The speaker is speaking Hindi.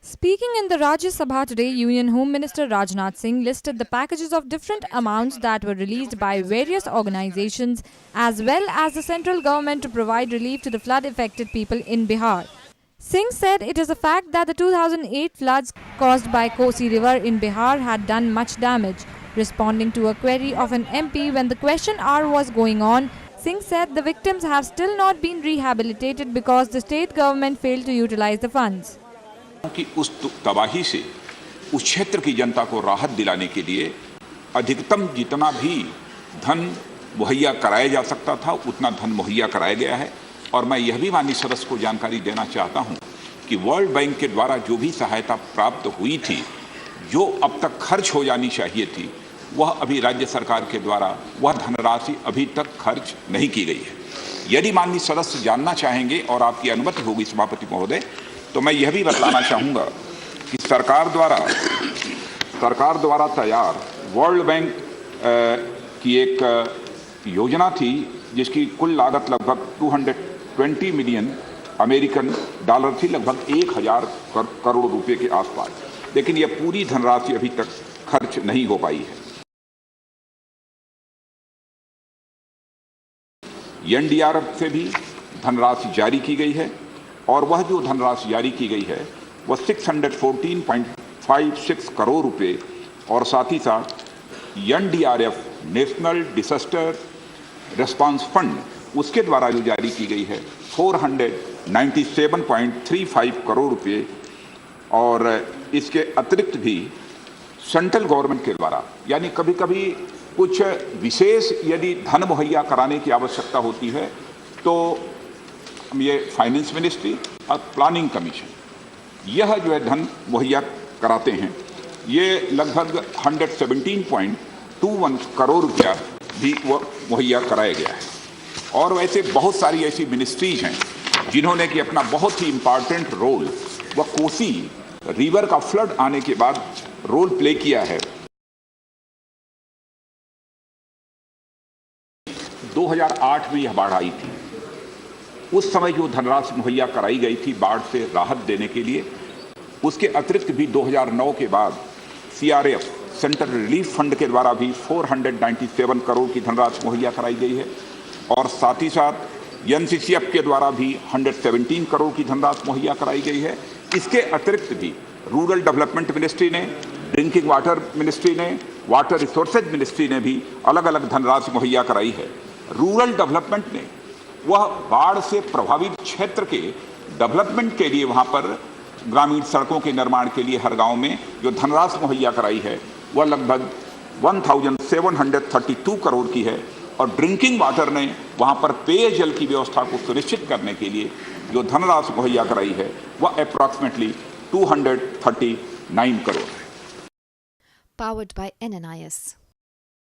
Speaking in the Rajya Sabha today, Union Home Minister Rajnath Singh listed the packages of different amounts that were released by various organizations as well as the central government to provide relief to the flood-affected people in Bihar. Singh said it is a fact that the 2008 floods caused by Kosi River in Bihar had done much damage. Responding to a query of an MP when the question hour was going on, Singh said the victims have still not been rehabilitated because the state government failed to utilize the funds. कि उस तबाही से उस क्षेत्र की जनता को राहत दिलाने के लिए अधिकतम जितना भी धन मुहैया कराया जा सकता था उतना धन मुहैया कराया गया है। और मैं यह भी माननीय सदस्य को जानकारी देना चाहता हूं कि वर्ल्ड बैंक के द्वारा जो भी सहायता प्राप्त हुई थी, जो अब तक खर्च हो जानी चाहिए थी, वह अभी राज्य सरकार के द्वारा वह धनराशि अभी तक खर्च नहीं की गई है। यदि माननीय सदस्य जानना चाहेंगे और आपकी अनुमति होगी सभापति महोदय, तो मैं यह भी बताना चाहूँगा कि सरकार द्वारा तैयार वर्ल्ड बैंक की एक योजना थी जिसकी कुल लागत लगभग 220 मिलियन अमेरिकन डॉलर थी, लगभग 1000 करोड़ रुपए के आसपास, लेकिन यह पूरी धनराशि अभी तक खर्च नहीं हो पाई है। एनडीआरएफ से भी धनराशि जारी की गई है और वह जो धनराशि जारी की गई है वह 614.56 करोड़ रुपए और साथ ही साथ NDRF national disaster response fund उसके द्वारा जो जारी की गई है 497.35 करोड़ रुपए और इसके अतिरिक्त भी सेंट्रल गवर्नमेंट के द्वारा, यानी कभी कभी कुछ विशेष यदि धन मुहैया कराने की आवश्यकता होती है तो ये फाइनेंस मिनिस्ट्री और प्लानिंग कमीशन यह जो है धन मुहैया कराते हैं। ये लगभग 117.21 करोड़ रुपया भी मुहैया कराया गया है। और वैसे बहुत सारी ऐसी मिनिस्ट्रीज हैं जिन्होंने कि अपना बहुत ही इम्पॉर्टेंट रोल वह कोसी रिवर का फ्लड आने के बाद रोल प्ले किया है। 2008 में यह बाढ़ आई थी, उस समय जो धनराशि मुहैया कराई गई थी बाढ़ से राहत देने के लिए, उसके अतिरिक्त भी 2009 के बाद सीआरएफ सेंट्रल रिलीफ फंड के द्वारा भी 497 करोड़ की धनराशि मुहैया कराई गई है और साथ ही साथ एनसीसीएफ के द्वारा भी 117 करोड़ की धनराशि मुहैया कराई गई है। इसके अतिरिक्त भी रूरल डेवलपमेंट मिनिस्ट्री ने, ड्रिंकिंग वाटर मिनिस्ट्री ने, वाटर रिसोर्सेज मिनिस्ट्री ने भी अलग अलग धनराशि मुहैया कराई है। रूरल डेवलपमेंट ने वह बाढ़ से प्रभावित क्षेत्र के डेवलपमेंट के लिए वहाँ पर ग्रामीण सड़कों के निर्माण के लिए हर गांव में जो धनराशि मुहैया कराई है वह लगभग 1732 करोड़ की है। और ड्रिंकिंग वाटर ने वहाँ पर पेयजल की व्यवस्था को सुनिश्चित करने के लिए जो धनराशि मुहैया कराई है वह अप्रॉक्सीमेटली 239 करोड़ है। Powered by NNIS.